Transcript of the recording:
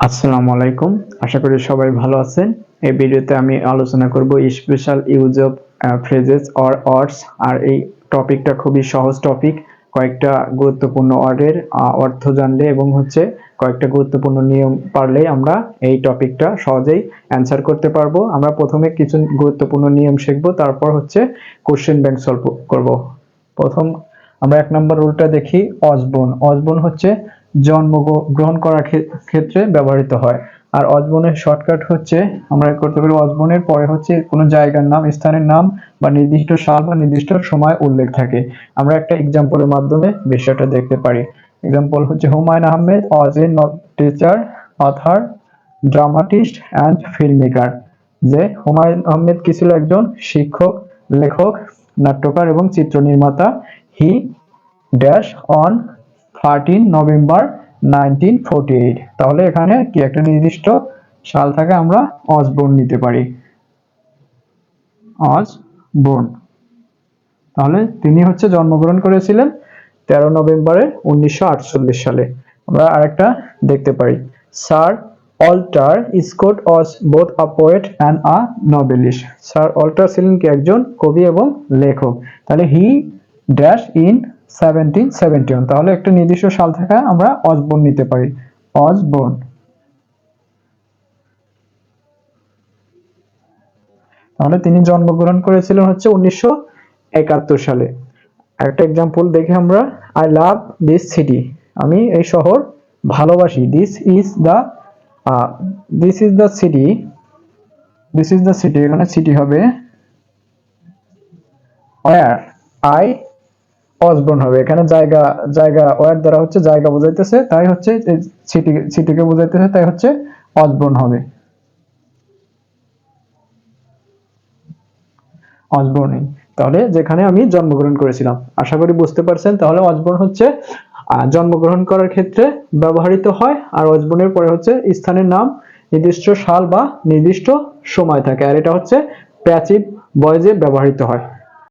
আসসালামু আলাইকুম। আশা করি সবাই ভালো আছেন। এই ভিডিওতে আমি আলোচনা করব special use of phrases or words. আর এই টপিকটা খুবই সহজ টপিক। কয়েকটা গুরুত্বপূর্ণ ওয়ার্ডের অর্থ জানলে এবং কয়েকটা গুরুত্বপূর্ণ নিয়ম পারলেই আমরা এই টপিকটা সহজেই অ্যান্সার করতে পারবো। আমরা প্রথমে কিছু গুরুত্বপূর্ণ নিয়ম শিখবো, তারপর কোশ্চেন ব্যাংক সলভ করব। প্রথম আমরা 1 নম্বর রুলটা দেখি। অসবর্ন অসবর্ন হচ্ছে জন্মগ্রহণ করার ক্ষেত্রে ব্যবহৃত হয়। আর অসবর্নের শর্টকাট হচ্ছে আমরা করতে পারি অসবর্নের পরে কোনো জায়গার নাম, স্থানের নাম বা নির্দিষ্ট সাল বা নির্দিষ্ট সময় উল্লেখ থাকে। আমরা একটা এক্সাম্পলের মাধ্যমে বিষয়টা দেখতে পারি। এক্সাম্পল হচ্ছে Humayun Ahmed was a teacher, author, dramatist and film maker. যে হুমায়ুন আহমেদ কি ছিল? একজন শিক্ষক, লেখক, নাট্যকার এবং চিত্র নির্মাতা। He dash on 13 November 1948। তাহলে এখানে কি একটা নির্দিষ্ট সাল থাকে, আমরা অসবর্ন নিতে পারি। অসবর্ন, তাহলে তিনি জন্মগ্রহণ করেছিলেন 13 নভেম্বরের 1948 সালে। আমরা আরেকটা দেখতে পারি। Sir Walter Scott was both a poet and a novelist. Sir Walter ছিলেন কি? একজন কবি এবং লেখক। তাহলে হি ড্যাশ ইন 1771। তাহলে একটা নির্দিষ্ট সাল থেকে আমরা অসবর্ন নিতে পারি। অসবর্ন, তাহলে তিনি জন্মগ্রহণ করেছিলেন 1971 সালে। একটা এক্সাম্পল দেখি আমরা। I love this city. আমি এই শহর ভালোবাসি। This is the city. This is the city, এখানে সিটি হবে ওয়্যার আই অসবর্ন হবে। এখানে জায়গা জায়গা ওয়্যার দ্বারা জায়গা বোঝাইতেছে, তাই সিটিকে বোঝাইতেছে, তাই অসবর্ন হবে। অসবর্ন, তাহলে যেখানে আমি জন্মগ্রহণ করেছিলাম। আশা করি বুঝতে পারছেন। তাহলে অসবর্ন জন্মগ্রহণ করার ক্ষেত্রে ব্যবহৃত হয়। আর অসবর্নের পরে স্থানের নাম, নির্দিষ্ট সাল বা নির্দিষ্ট সময় থাকে। আর এটা প্যাসিভ ভয়েসে ব্যবহৃত হয়।